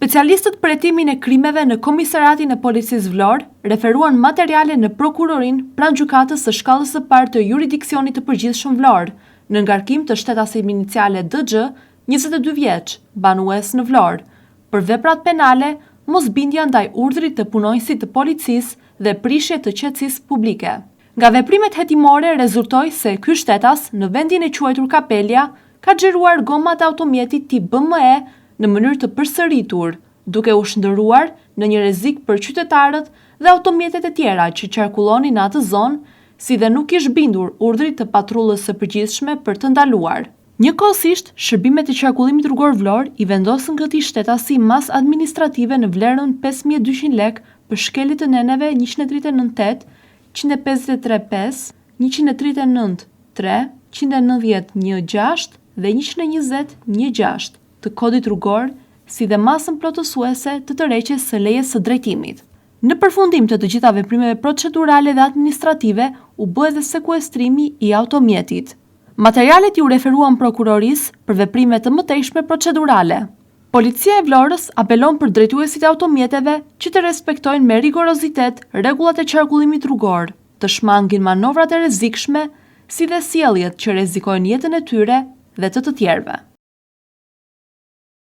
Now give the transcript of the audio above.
Specialistët për hetimin e krimeve në Komisariatin e Policisë Vlorë referuan materiale në prokurorin pranë gjykatës së shkallës së parë të juridiksionit të përgjithshëm Vlorë, në ngarkim të shtetasit me iniciale DG, 22 vjeç, banues në Vlorë, për veprat penale, mosbindja ndaj urdhrit të punonjësit të policisë dhe prishje të qetësisë publike. Nga veprimet hetimore rezultoi se ky shtetas, në vendin e quajtur Kapelia, ka xhiruar gomat e automjetit tip BME në mënyrë të përsëritur, duke u shndërruar në një rrezik për qytetarët dhe automjetet e tjera që qarkullonin në atë zonë, si dhe nuk ish bindur urdhrit të patrullës së përgjithshme për të ndaluar. Njëkohësisht, shërbimet e qarkullimit rrugor Vlorë i vendosën këtij shtetasi mas administrative në vlerën 5200 lekë për shkeljet të neneve 139.8, 153.5, 139.3, 190.1.6 dhe 120.1.6 të kodit rrugor, si dhe masën plotësuese të tërheqjes së lejes së drejtimit. Në përfundim të gjitha veprimeve procedurale dhe administrative, u bë edhe sekuestrimi i automjetit. Materialet ju referuan prokurorisë për veprime të mëtejshme procedurale. Policia e Vlorës apelon për drejtuesit e automjeteve që të respektojnë me rigorozitet rregullat e qarkullimit rrugor, të shmangin manovrat e rrezikshme, si dhe sjelljet që rrezikojnë jetën e tyre dhe të tjerëve.